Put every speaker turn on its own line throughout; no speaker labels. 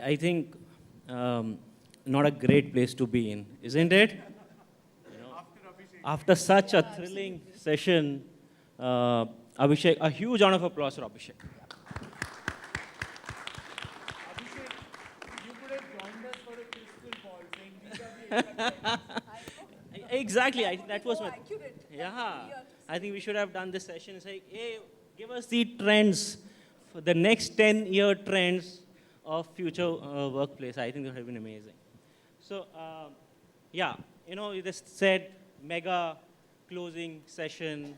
I think not a great place to be in, isn't it? After such a thrilling session, Abhishek, a huge round of applause for Abhishek.
Abhishek, you could have joined us for a crystal ball saying these are the
Exactly, I think that was my...
accurate.
Yeah, I think we should have done this session. It's like, hey, give us the trends, for the next 10-year trends of future workplace. I think that would have been amazing. So, yeah, you just said mega closing session.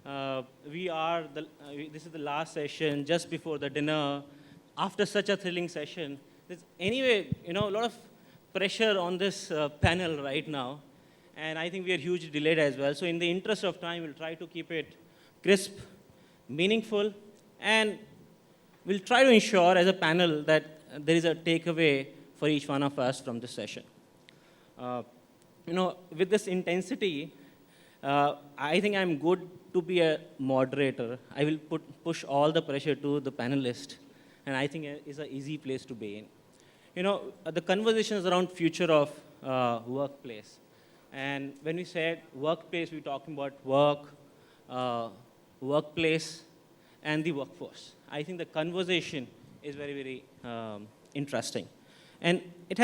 This is the last session just before the dinner. After such a thrilling session, there's anyway, a lot of pressure on this panel right now. And I think we are hugely delayed as well. So in the interest of time, we'll try to keep it crisp, meaningful, and we'll try to ensure as a panel that there is a takeaway for each one of us from this session. With this intensity, I think I'm good to be a moderator. I will push all the pressure to the panelist, and I think it's an easy place to be in. The conversations around future of workplace. And when we said workplace, we're talking about work, workplace, and the workforce. I think the conversation is very, very interesting. And it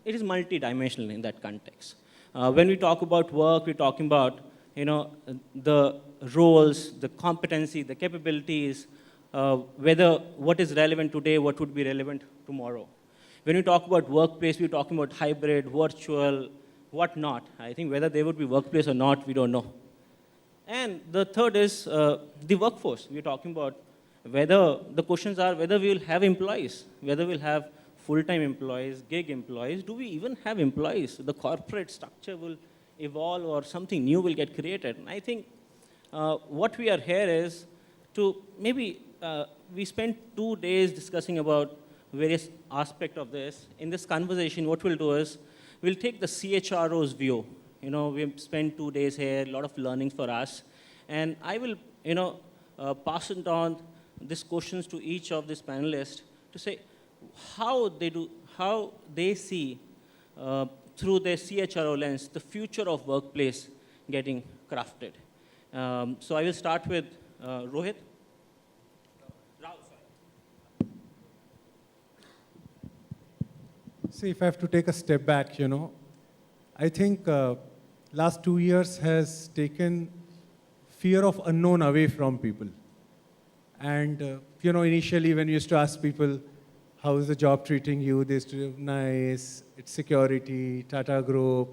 is multi-dimensional in that context. When we talk about work, we're talking about the roles, the competency, the capabilities, whether what is relevant today, what would be relevant tomorrow. When we talk about workplace, we're talking about hybrid, virtual, whatnot. I think whether they would be workplace or not, we don't know. And the third is the workforce. We're talking about the questions are whether we will have employees, whether we'll have full-time employees, gig employees. Do we even have employees? The corporate structure will evolve or something new will get created. And I think what we are here is to maybe, we spent 2 days discussing about various aspects of this. In this conversation, what we'll do is, we'll take the CHRO's view. We've spent 2 days here, a lot of learning for us. And I will, pass it on these questions to each of these panelists to say how they see through their CHRO lens, the future of workplace getting crafted. So I will start with Rohit. Rahul, sorry.
See, if I have to take a step back, I think last 2 years has taken fear of unknown away from people. And, initially when we used to ask people, how is the job treating you? They used to, nice, it's security, Tata Group.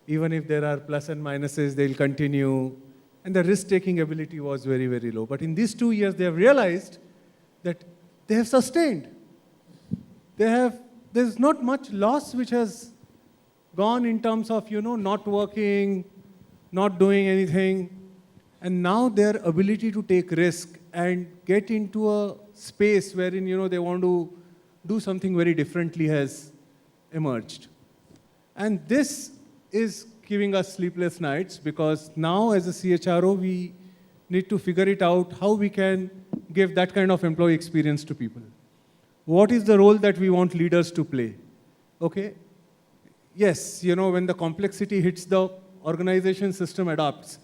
Even if there are plus and minuses, they'll continue. And the risk-taking ability was very, very low. But in these 2 years, they have realized that they have sustained. There's not much loss which has gone in terms of, not working, not doing anything. And now their ability to take risk and get into a space wherein, they want to do something very differently has emerged. And this is giving us sleepless nights because now as a CHRO, we need to figure it out how we can give that kind of employee experience to people. What is the role that we want leaders to play? Okay? Yes, when the complexity hits the organization, system adapts.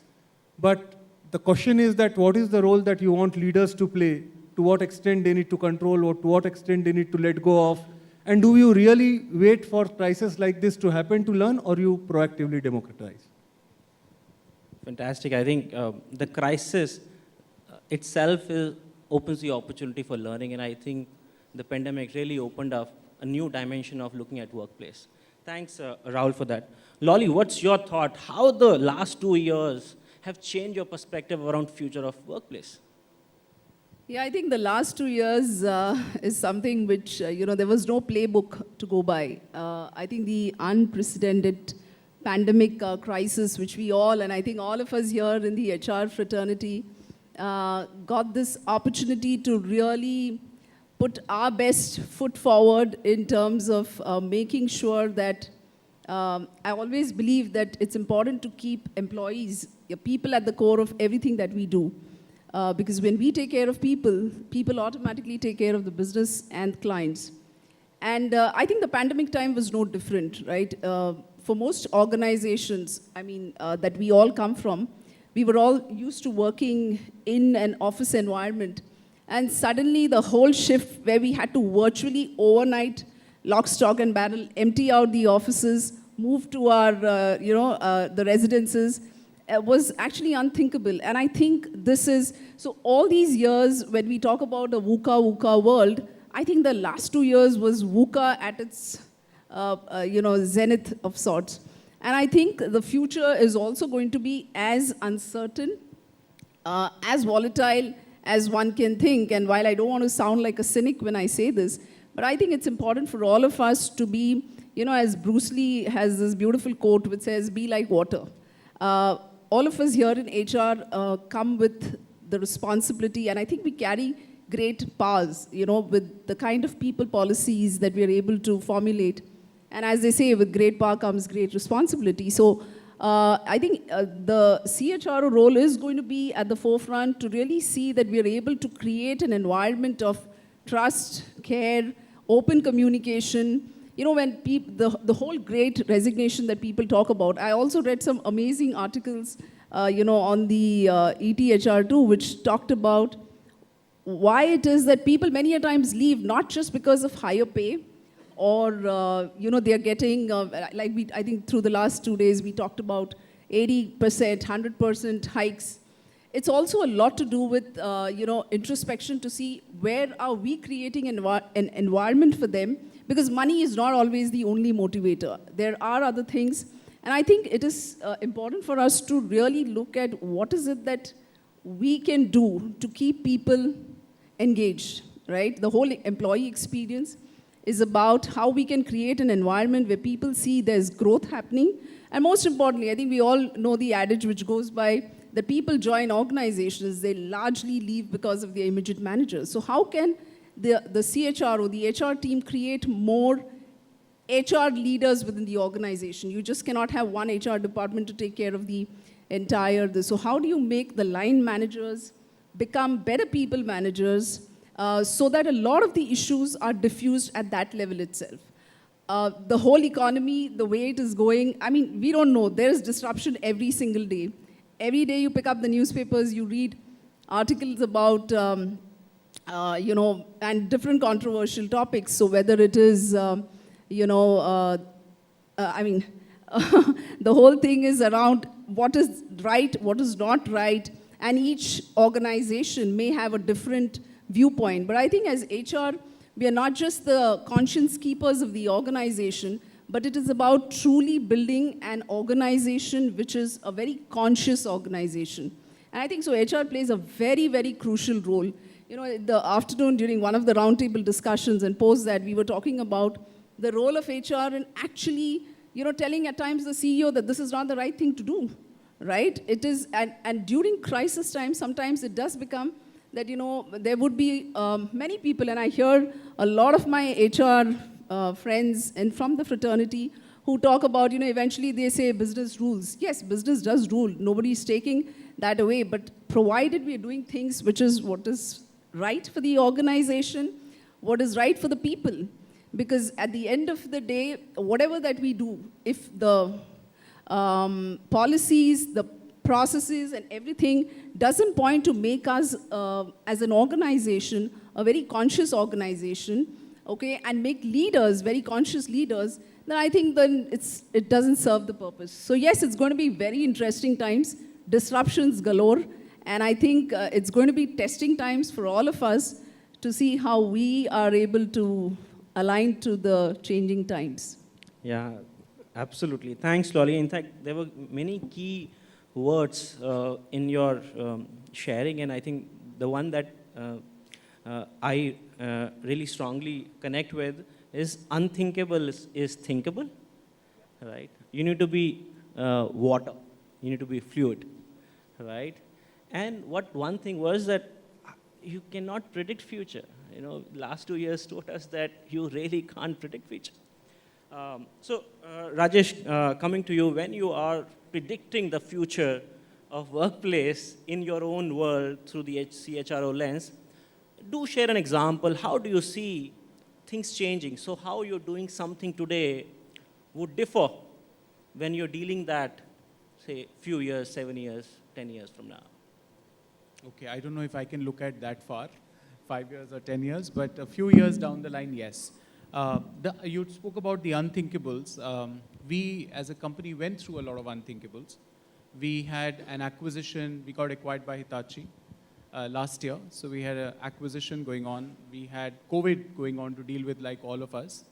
But the question is that what is the role that you want leaders to play? To what extent they need to control or to what extent they need to let go of? And do you really wait for crises like this to happen to learn or you proactively democratize?
Fantastic. I think the crisis itself opens the opportunity for learning, and I think the pandemic really opened up a new dimension of looking at workplace. Thanks, Rahul, for that. Loly, what's your thought? How the last 2 years have changed your perspective around future of workplace?
Yeah, I think the last 2 years is something which, there was no playbook to go by. I think the unprecedented pandemic crisis, which we all, and I think all of us here in the HR fraternity, got this opportunity to really put our best foot forward in terms of making sure that I always believe that it's important to keep employees, people at the core of everything that we do. Because when we take care of people, people automatically take care of the business and clients. And I think the pandemic time was no different, right? For most organizations, I mean, that we all come from, we were all used to working in an office environment. And suddenly the whole shift where we had to virtually overnight lock, stock and barrel, empty out the offices, move to our, the residences, was actually unthinkable. And I think this is, so all these years when we talk about a VUCA world, I think the last 2 years was VUCA at its, zenith of sorts. And I think the future is also going to be as uncertain, as volatile as one can think. And while I don't want to sound like a cynic when I say this, but I think it's important for all of us to be, as Bruce Lee has this beautiful quote which says, be like water. All of us here in HR come with the responsibility, and I think we carry great powers, with the kind of people policies that we are able to formulate. And as they say, with great power comes great responsibility. So I think the CHRO role is going to be at the forefront to really see that we are able to create an environment of trust, care, open communication. When the whole great resignation that people talk about, I also read some amazing articles, on the ETHR too, which talked about why it is that people many a times leave, not just because of higher pay, or, they are getting, I think through the last 2 days, we talked about 80%, 100% hikes. It's also a lot to do with, introspection to see where are we creating an environment for them, because money is not always the only motivator. There are other things, and I think it is important for us to really look at what is it that we can do to keep people engaged, right? The whole employee experience is about how we can create an environment where people see there's growth happening. And most importantly, I think we all know the adage which goes by that people join organizations, they largely leave because of their immediate managers. So how can the CHRO, the HR team create more HR leaders within the organization? You just cannot have one HR department to take care of the entire this. So how do you make the line managers become better people managers, so that a lot of the issues are diffused at that level itself? The whole economy, the way it is going, I mean, we don't know. There's disruption every single day. Every day you pick up the newspapers, you read articles about, and different controversial topics. So whether it is, the whole thing is around what is right, what is not right, and each organization may have a different viewpoint. But I think as HR, we are not just the conscience keepers of the organization, but it is about truly building an organization which is a very conscious organization. And I think so HR plays a very, very crucial role. In the afternoon during one of the roundtable discussions and post that, we were talking about the role of HR in actually, telling at times the CEO that this is not the right thing to do, right? It is, and during crisis time, sometimes it does become that, there would be many people, and I hear a lot of my HR friends and from the fraternity who talk about, eventually they say business rules. Yes, business does rule. Nobody is taking that away, but provided we are doing things which is what is right for the organization, what is right for the people. Because at the end of the day, whatever that we do, if the policies, the processes and everything doesn't point to make us as an organization a very conscious organization, okay, and make leaders very conscious leaders, then I think then it doesn't serve the purpose. So yes, it's going to be very interesting times, disruptions galore, and I think it's going to be testing times for all of us to see how we are able to align to the changing times.
Yeah, absolutely. Thanks, Loly. In fact, there were many key words in your sharing, and I think the one that I really strongly connect with is unthinkable is thinkable, right? You need to be water. You need to be fluid, right? And one thing was that you cannot predict future. Last 2 years taught us that you really can't predict future. Rajesh, coming to you, when you are predicting the future of workplace in your own world through the CHRO lens, do share an example. How do you see things changing. So how you're doing something today would differ when you're dealing that, say, few years, 7 years, 10 years from now.
Okay, I don't know if I can look at that far, 5 years or 10 years, but a few years down the line, yes. You spoke about the unthinkables. We, as a company, went through a lot of unthinkables. We had an acquisition. We got acquired by Hitachi last year. So we had an acquisition going on. We had COVID going on to deal with, like all of us.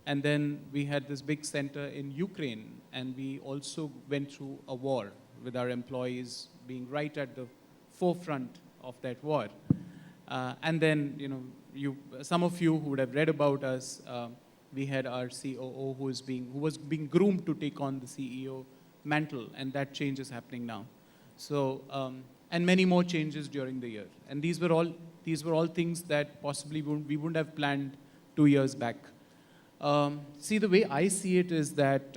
And then we had this big center in Ukraine. And we also went through a war with our employees being right at the forefront of that war. And then, some of you who would have read about us, we had our COO who was being groomed to take on the CEO mantle, and that change is happening now. So, and many more changes during the year. And these were all things that possibly we wouldn't have planned 2 years back. See, the way I see it is that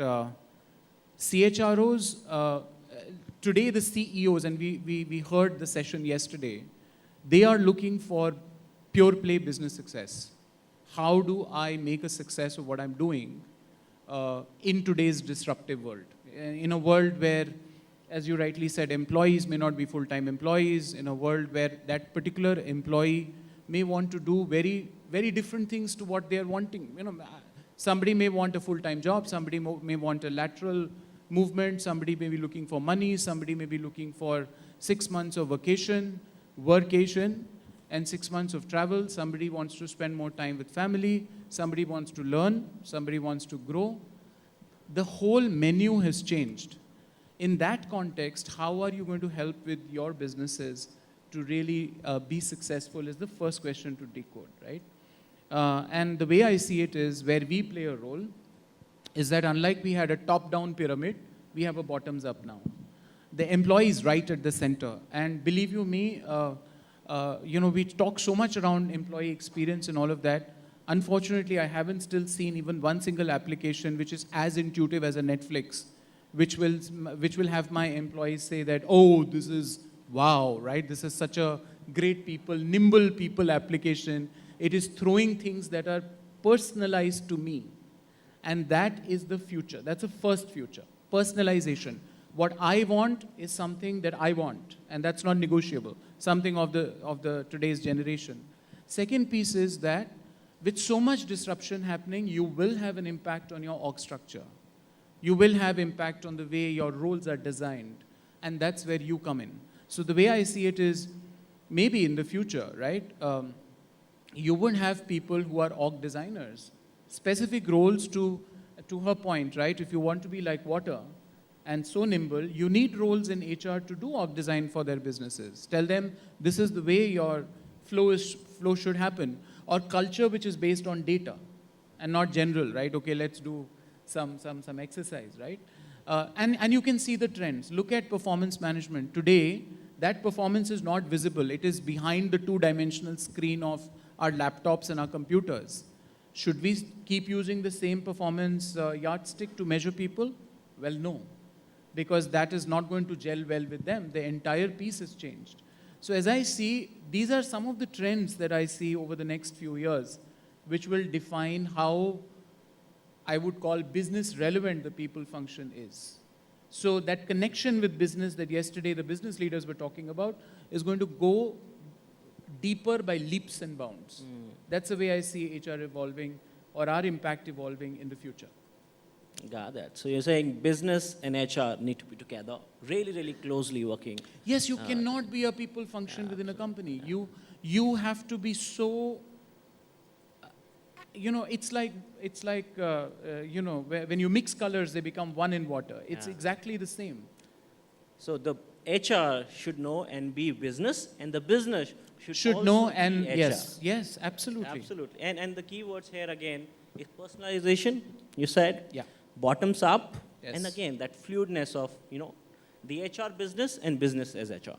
CHROs, today the CEOs, and we heard the session yesterday, they are looking for pure play business success. How do I make a success of what I'm doing in today's disruptive world? In a world where, as you rightly said, employees may not be full-time employees, in a world where that particular employee may want to do very, very different things to what they're wanting. Somebody may want a full-time job, somebody may want a lateral movement, somebody may be looking for money, somebody may be looking for 6 months of vacation, workation, and 6 months of travel. Somebody wants to spend more time with family, somebody wants to learn, somebody wants to grow. The whole menu has changed. In that context, how are you going to help with your businesses to really be successful is the first question to decode, right? And the way I see it is where we play a role is that unlike we had a top-down pyramid, we have a bottoms-up now. The employee is right at the center. And believe you me, we talk so much around employee experience and all of that. Unfortunately, I haven't still seen even one single application which is as intuitive as a Netflix, which will have my employees say that, oh, this is wow, right? This is such a great nimble people application. It is throwing things that are personalized to me. And that is the future. That's the first future, personalization. What I want is something that I want, and that's not negotiable, something of the today's generation. Second piece is that with so much disruption happening, you will have an impact on your org structure. You will have impact on the way your roles are designed, and that's where you come in. So the way I see it is, maybe in the future, right, you would have people who are org designers, specific roles to her point, right? If you want to be like water and so nimble, you need roles in HR to do org design for their businesses. Tell them this is the way your flow should happen. Or culture which is based on data and not general, right? Okay, let's do some exercise, right? And you can see the trends. Look at performance management. Today, that performance is not visible. It is behind the two-dimensional screen of our laptops and our computers. Should we keep using the same performance yardstick to measure people? Well, no, because that is not going to gel well with them. The entire piece has changed. So as I see, these are some of the trends that I see over the next few years, which will define how I would call business relevant the people function is. So that connection with business that yesterday the business leaders were talking about is going to go deeper by leaps and bounds. That's the way I see HR evolving or our impact evolving in the future.
Got that. So you're saying business and HR need to be together, really, really closely working.
Yes, you cannot be a people function within a company. You have to be so, it's like when you mix colors, they become one in water. It's exactly the same.
So the HR should know and be business, and the business should also
know
be
and
HR.
yes, absolutely.
Absolutely. And the key words here again is personalization, you said.
Yeah.
Bottoms up,
Yes.
and again, that fluidness of, the HR business and business as HR.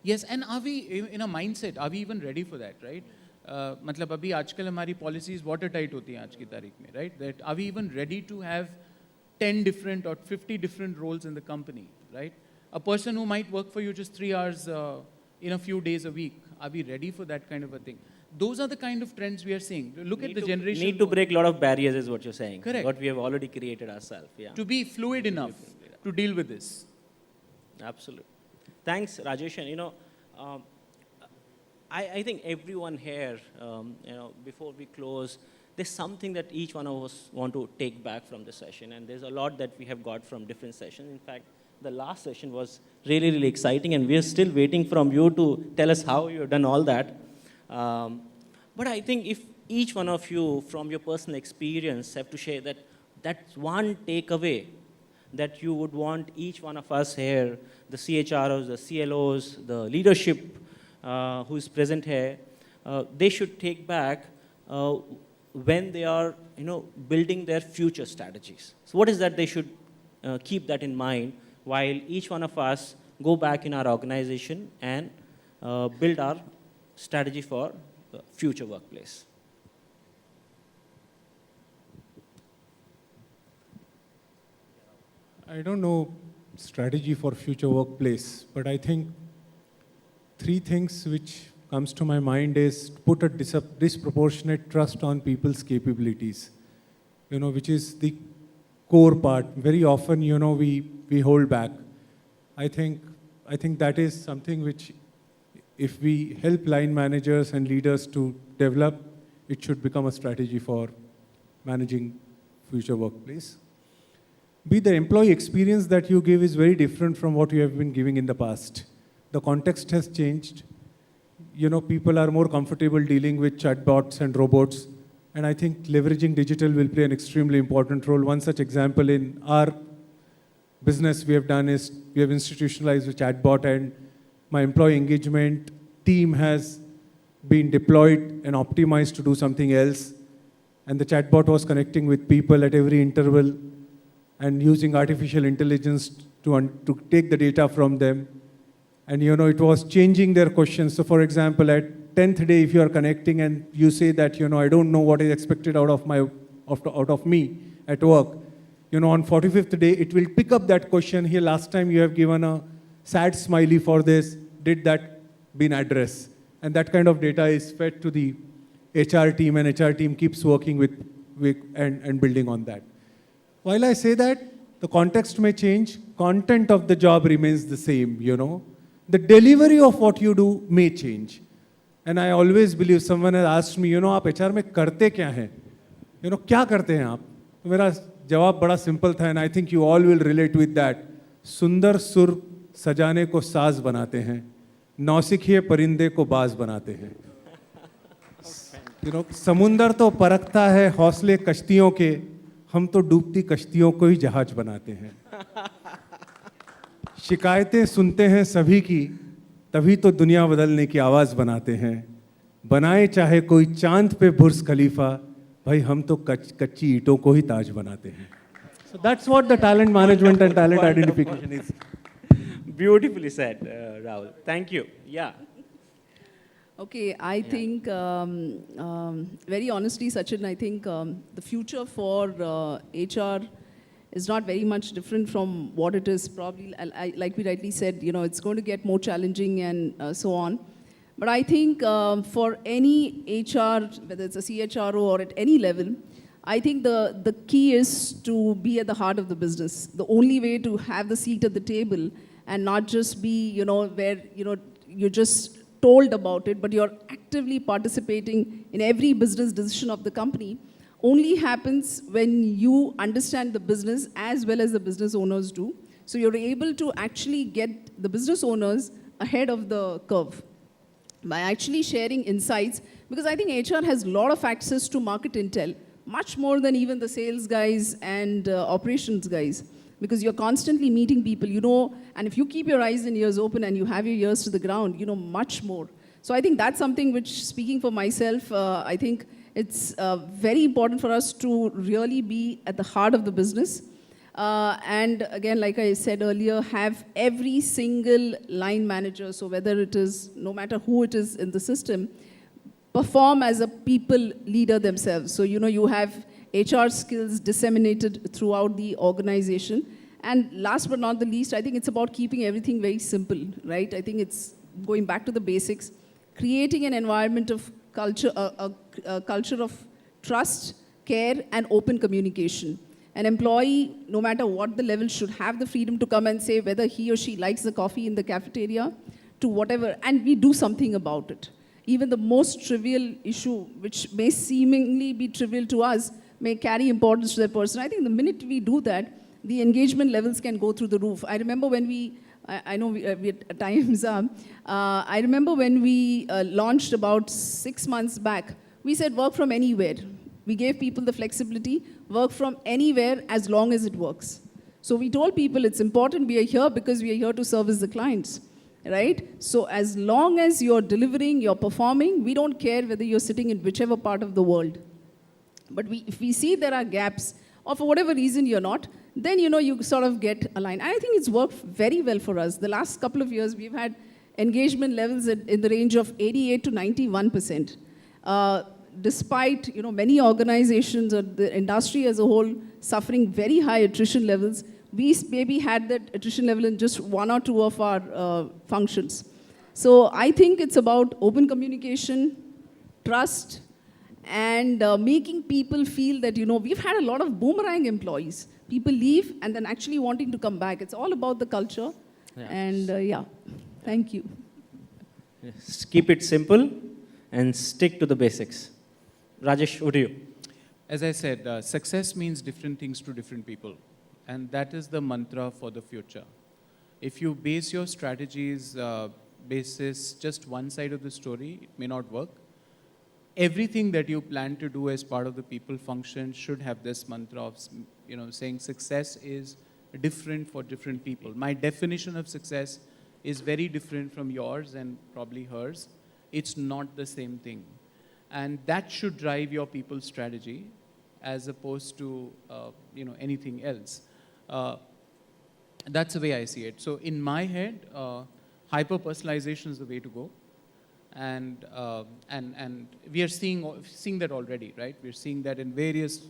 Yes, and are we in a mindset? Are we even ready for that, right? मतलब अभी आजकल हमारी policies watertight होती हैं आज की तारीख में, right? That are we even ready to have 10 different or 50 different roles in the company, right? A person who might work for you just 3 hours in a few days a week, are we ready for that kind of a thing? Those are the kind of trends we are seeing. Look at the generation.
Need to break a lot of barriers is what you're saying.
Correct.
What we have already created ourselves. Yeah.
To be fluid enough to deal with this.
Absolutely. Thanks, Rajesh. And, I think everyone here, before we close, there's something that each one of us want to take back from the session. And there's a lot that we have got from different sessions. In fact, the last session was really, really exciting. And we're still waiting from you to tell us how you've done all that. But I think if each one of you, from your personal experience, have to share that that's one takeaway that you would want each one of us here, the CHROs, the CLOs, the leadership who is present here, they should take back when they are, building their future strategies. So what is that they should keep that in mind while each one of us go back in our organization and build our strategy for the future workplace.
I don't know strategy for future workplace, but I think three things which comes to my mind is put a disproportionate trust on people's capabilities, which is the core part. Very often, we hold back. I think that is something which, if we help line managers and leaders to develop, it should become a strategy for managing future workplace. The employee experience that you give is very different from what you have been giving in the past. The context has changed. People are more comfortable dealing with chatbots and robots. And I think leveraging digital will play an extremely important role. One such example in our business we have done is we have institutionalized a chatbot, and my employee engagement team has been deployed and optimized to do something else. And the chatbot was connecting with people at every interval and using artificial intelligence to take the data from them. And it was changing their questions. So for example, at 10th day, if you are connecting and you say that, I don't know what is expected out of me at work, on 45th day, it will pick up that question. Here, last time you have given a sad smiley for this. Did that been addressed? And that kind of data is fed to the HR team, and HR team keeps working with and building on that. While I say that, the context may change, content of the job remains the same, The delivery of what you do may change. And I always believe, someone has asked me, आप HR में करते क्या हैं? क्या करते हैं आप? तो मेरा जवाब बड़ा simple था, and I think you all will relate with that. सुंदर सुर सजाने को साज बनाते हैं, नौसिखिए परिंदे को बाज बनाते हैं. समुंदर तो परखता है हौसले कश्तियों के, हम तो डूबती कश्तियों को ही जहाज बनाते हैं. शिकायतें सुनते हैं सभी की, तभी तो दुनिया बदलने की आवाज़ बनाते हैं. बनाए चाहे कोई चांद पे बुर्ज खलीफा, भाई हम तो कच्ची ईंटों को ही ताज बनाते हैं. So that's what the talent management and talent identification is.
Beautifully said, Rahul. Thank you. Yeah.
Okay, I think, very honestly, Sachin, I think the future for HR is not very much different from what it is probably, like we rightly said, it's going to get more challenging and so on. But I think for any HR, whether it's a CHRO or at any level, I think the key is to be at the heart of the business. The only way to have the seat at the table and not just be, where, you're just told about it, but you're actively participating in every business decision of the company, only happens when you understand the business as well as the business owners do. So you're able to actually get the business owners ahead of the curve by actually sharing insights, because I think HR has a lot of access to market intel, much more than even the sales guys and operations guys, because you're constantly meeting people, and if you keep your eyes and ears open and you have your ears to the ground, you know much more. So I think that's something which, speaking for myself, I think it's very important for us to really be at the heart of the business. And again, like I said earlier, have every single line manager, so whether it is, no matter who it is in the system, perform as a people leader themselves. So, you have HR skills disseminated throughout the organization. And last but not the least, I think it's about keeping everything very simple, right? I think it's going back to the basics, creating an environment of a culture of trust, care, and open communication. An employee, no matter what the level, should have the freedom to come and say whether he or she likes the coffee in the cafeteria to whatever, and we do something about it. Even the most trivial issue, which may seemingly be trivial to us, may carry importance to that person. I think the minute we do that, the engagement levels can go through the roof. I remember when I know we at times, I remember when we launched about 6 months back, we said work from anywhere. We gave people the flexibility, work from anywhere as long as it works. So we told people it's important we are here because we are here to service the clients, right? So as long as you're delivering, you're performing, we don't care whether you're sitting in whichever part of the world. But if we see there are gaps, or for whatever reason you're not, then you sort of get aligned. I think it's worked very well for us. The last couple of years, we've had engagement levels in the range of 88 to 91%. Despite many organizations or the industry as a whole suffering very high attrition levels, we maybe had that attrition level in just 1 or 2 of our functions. So I think it's about open communication, trust, and making people feel that, we've had a lot of boomerang employees. People leave and then actually wanting to come back. It's all about the culture.
Yeah.
And thank you.
Yes. Keep it simple and stick to the basics. Rajesh, over to you.
As I said, success means different things to different people. And that is the mantra for the future. If you base your strategies basis just one side of the story, it may not work. Everything that you plan to do as part of the people function should have this mantra of, saying success is different for different people. My definition of success is very different from yours and probably hers. It's not the same thing. And that should drive your people's strategy as opposed to, anything else. That's the way I see it. So in my head, hyper-personalization is the way to go. And we are seeing that already, right? We're seeing that in various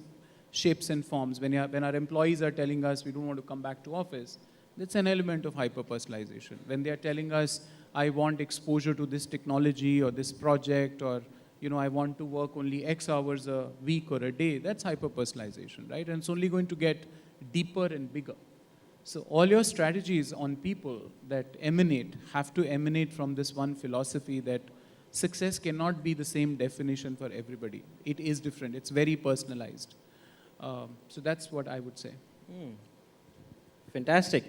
shapes and forms. When our employees are telling us we don't want to come back to office, that's an element of hyper-personalization. When they are telling us, I want exposure to this technology or this project, or I want to work only X hours a week or a day, that's hyper-personalization, right? And it's only going to get deeper and bigger. So all your strategies on people that have to emanate from this one philosophy that success cannot be the same definition for everybody. It is different. It's very personalized. So that's what I would say.
Fantastic.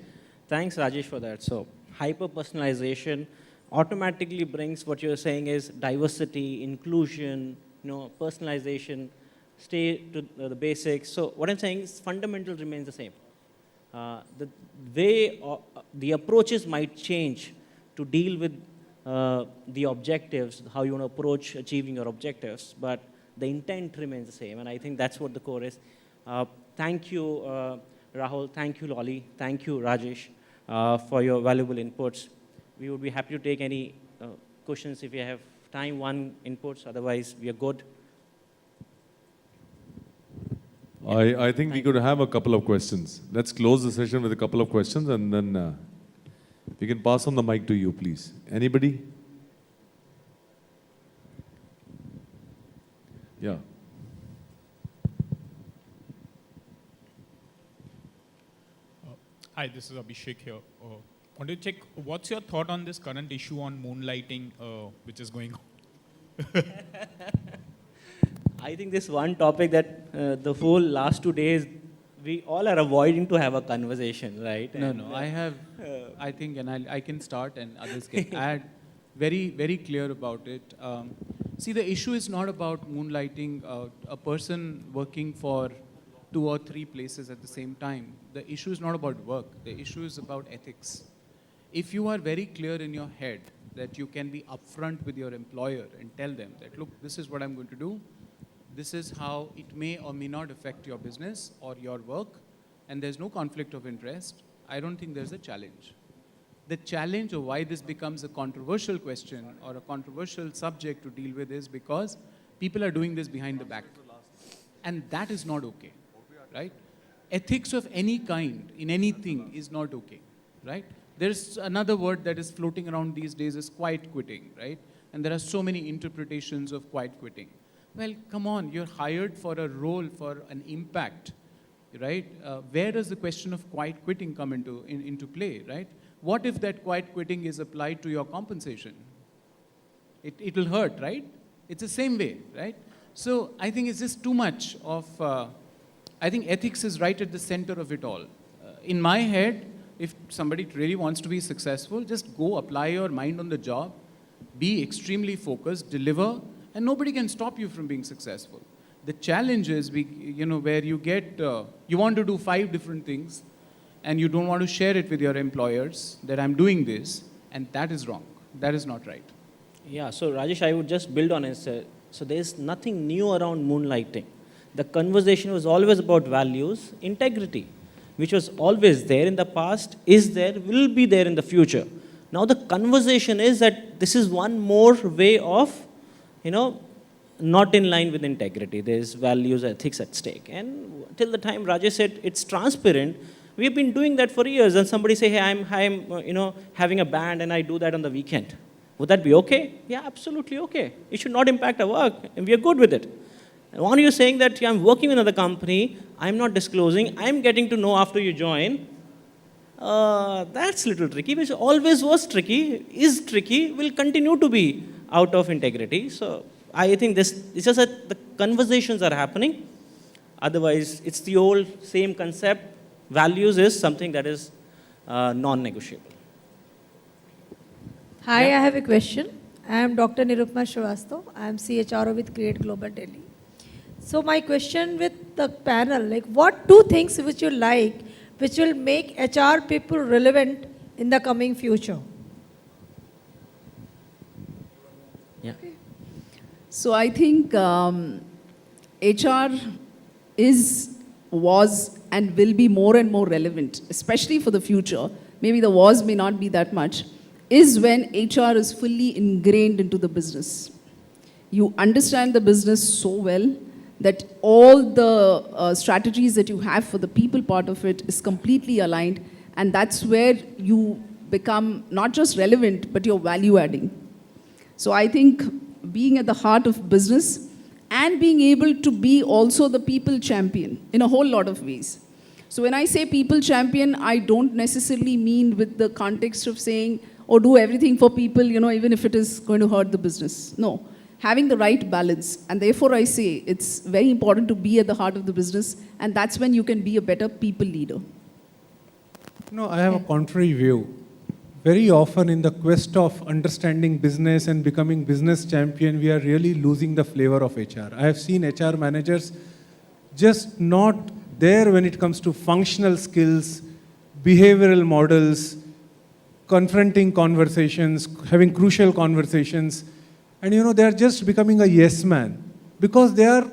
Thanks, Rajesh, for that. So hyper-personalization automatically brings what you're saying is diversity, inclusion, personalization, stay to the basics. So what I'm saying is fundamental remains the same. The way the approaches might change to deal with the objectives, how you want to approach achieving your objectives, but the intent remains the same, and I think that's what the core is. Thank you, Rahul. Thank you, Loly. Thank you, Rajesh, for your valuable inputs. We would be happy to take any questions if you have time, one inputs, otherwise we are good.
I think we could have a couple of questions. Let's close the session with a couple of questions, and then we can pass on the mic to you, please. Anybody? Yeah.
Hi, this is Abhishek here. Want to check, what's your thought on this current issue on moonlighting which is going on?
I think this one topic that the whole last 2 days, we all are avoiding to have a conversation, right?
No, I think, and I can start and others can add, very, very clear about it. See, the issue is not about moonlighting a person working for 2 or 3 places at the same time. The issue is not about work. The issue is about ethics. If you are very clear in your head that you can be upfront with your employer and tell them that, look, this is what I'm going to do. This is how it may or may not affect your business or your work, and there's no conflict of interest, I don't think there's a challenge. The challenge of why this becomes a controversial question or a controversial subject to deal with is because people are doing this behind the back. And that is not okay, right? Ethics of any kind in anything is not okay, right? There's another word that is floating around these days is quiet quitting, right? And there are so many interpretations of quiet quitting. Well, come on, you're hired for a role, for an impact, right? Where does the question of quiet quitting come into play, right? What if that quiet quitting is applied to your compensation? It will hurt, right? It's the same way, right? So I think it's just too much of, I think ethics is right at the center of it all. In my head, if somebody really wants to be successful, just go apply your mind on the job, be extremely focused, deliver, and nobody can stop you from being successful. The challenge is, where you get, you want to do 5 different things, and you don't want to share it with your employers, that I'm doing this, and that is wrong. That is not right.
Yeah, so Rajesh, I would just build on it. So there's nothing new around moonlighting. The conversation was always about values, integrity, which was always there in the past, is there, will be there in the future. Now the conversation is that this is one more way of, not in line with integrity. There's values, ethics at stake. And till the time Rajesh said it's transparent, we've been doing that for years. And somebody say, hey, I'm having a band and I do that on the weekend. Would that be okay? Yeah, absolutely okay. It should not impact our work, and we are good with it. And when you're saying that I'm working with another company, I'm not disclosing, I'm getting to know after you join, that's a little tricky, which always was tricky, is tricky, will continue to be out of integrity. So I think it's just that the conversations are happening. Otherwise, it's the old same concept. Values is something that is non-negotiable.
Hi, I have a question. I am Dr. Nirupma Srivastava. I am CHRO with Create Global Delhi. So my question with the panel, what 2 things which you like, which will make HR people relevant in the coming future?
Yeah.
So I think HR was and will be more and more relevant, especially for the future. Maybe the was may not be that much, is when HR is fully ingrained into the business. You understand the business so well that all the strategies that you have for the people part of it is completely aligned, and that's where you become not just relevant, but you're value adding. So I think being at the heart of business and being able to be also the people champion in a whole lot of ways. So when I say people champion, I don't necessarily mean with the context of saying, or do everything for people, even if it is going to hurt the business. No, having the right balance. And therefore I say it's very important to be at the heart of the business, and that's when you can be a better people leader.
No, I have a contrary view. Very often in the quest of understanding business and becoming business champion, we are really losing the flavor of HR. I have seen HR managers just not there when it comes to functional skills, behavioral models, confronting conversations, having crucial conversations, and they are just becoming a yes man because they're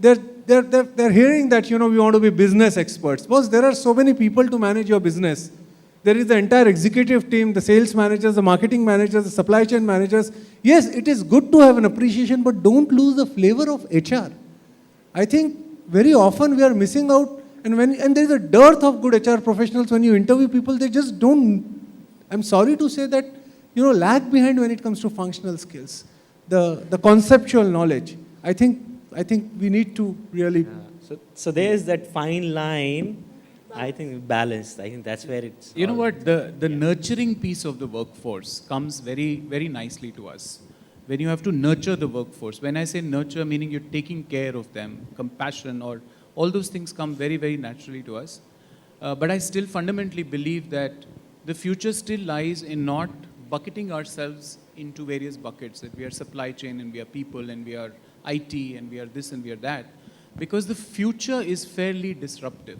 hearing that we want to be business experts. Because there are so many people to manage your business. There is the entire executive team, the sales managers, the marketing managers, the supply chain managers. Yes, it is good to have an appreciation, but don't lose the flavor of HR. I think very often we are missing out, and there is a dearth of good HR professionals. When you interview people, they just don't. I'm sorry to say that, lag behind when it comes to functional skills, the conceptual knowledge. I think we need to really.
So there's that fine line. I think balanced. I think that's where it's.
You know what? The nurturing piece of the workforce comes very, very nicely to us. When you have to nurture the workforce. When I say nurture, meaning you're taking care of them, compassion, or all those things come very, very naturally to us. But I still fundamentally believe that the future still lies in not bucketing ourselves into various buckets, that we are supply chain and we are people and we are IT and we are this and we are that. Because the future is fairly disruptive.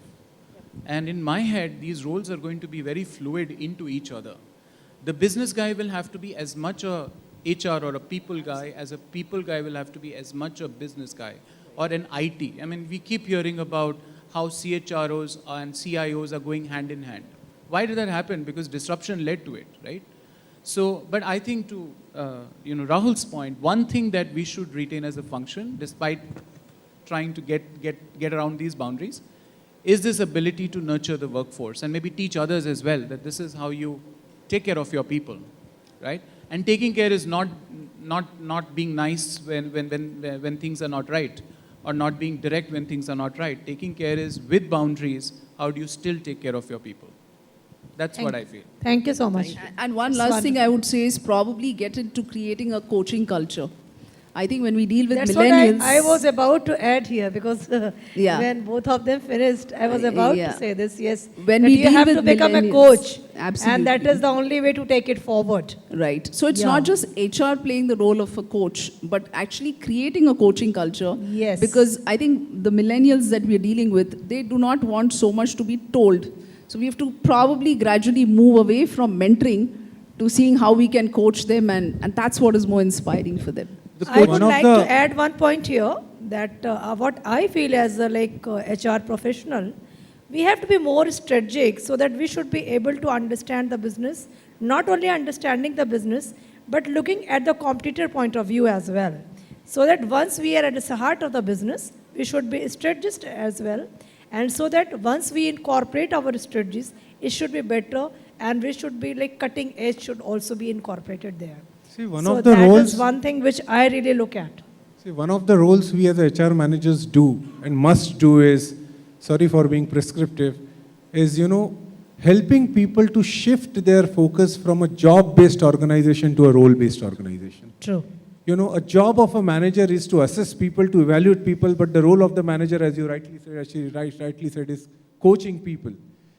And in my head, these roles are going to be very fluid into each other. The business guy will have to be as much a HR or a people guy as a people guy will have to be as much a business guy or an IT. I mean, we keep hearing about how CHROs and CIOs are going hand in hand. Why did that happen? Because disruption led to it, right? So, but I think to Rahul's point, one thing that we should retain as a function, despite trying to get around these boundaries, is this ability to nurture the workforce and maybe teach others as well that this is how you take care of your people, right? And taking care is not not being nice when things are not right, or not being direct when things are not right. Taking care is with boundaries. How do you still take care of your people? That's what I feel.
Thank you so much.
And one
It's
last thing I
wonderful.
would say is probably get into creating a coaching culture. I think when we deal with
That's
millennials...
what I was about to add here, because
Yeah.
when both of them finished, I was about
Yeah.
to say this, yes.
When
that
we
you
deal
have
with
to become a
millennials,
coach.
absolutely.
And that is the only way to take it forward.
Right. So it's
Yeah.
not just HR playing the role of a coach, but actually creating a coaching culture.
Yes.
Because I think the millennials that we're dealing with, they do not want so much to be told. So we have to probably gradually move away from mentoring to seeing how we can coach them, and that's what is more inspiring for them.
I would
One of
like
the-
to add one point here, that what I feel as a HR professional, we have to be more strategic so that we should be able to understand the business, not only understanding the business, but looking at the competitor point of view as well. So that once we are at the heart of the business, we should be strategist as well. And so that once we incorporate our strategies, it should be better, and we should be cutting edge should also be incorporated there.
See, one
So
of the
that
roles.
is one thing which I really look at.
See, one of the roles we as HR managers do and must do is, sorry for being prescriptive, is, helping people to shift their focus from a job-based organization to a role-based organization.
True.
A job of a manager is to assess people, to evaluate people, but the role of the manager, as you rightly said, rightly said, is coaching people.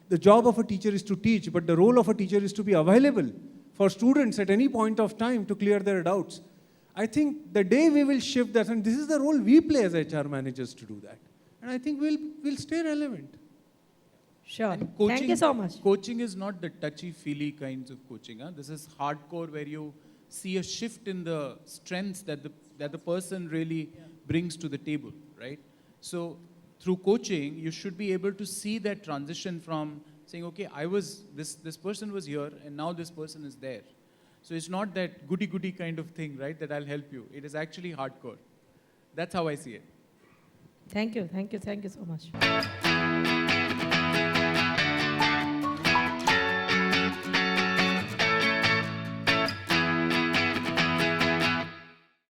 The job of a teacher is to teach, but the role of a teacher is to be available for students at any point of time to clear their doubts. I think the day we will shift that, and this is the role we play as HR managers to do that, and I think we'll stay relevant.
Sure.
And
Thank you so much.
Coaching is not the touchy-feely kinds of coaching. Huh? This is hardcore, where you see a shift in the strengths that the person really brings to the table, right? So through coaching, you should be able to see that transition from saying, okay, this person was here, and now this person is there. So it's not that goody-goody kind of thing, right, that I'll help you. It is actually hardcore. That's how I see it.
Thank you. Thank you. Thank you so much.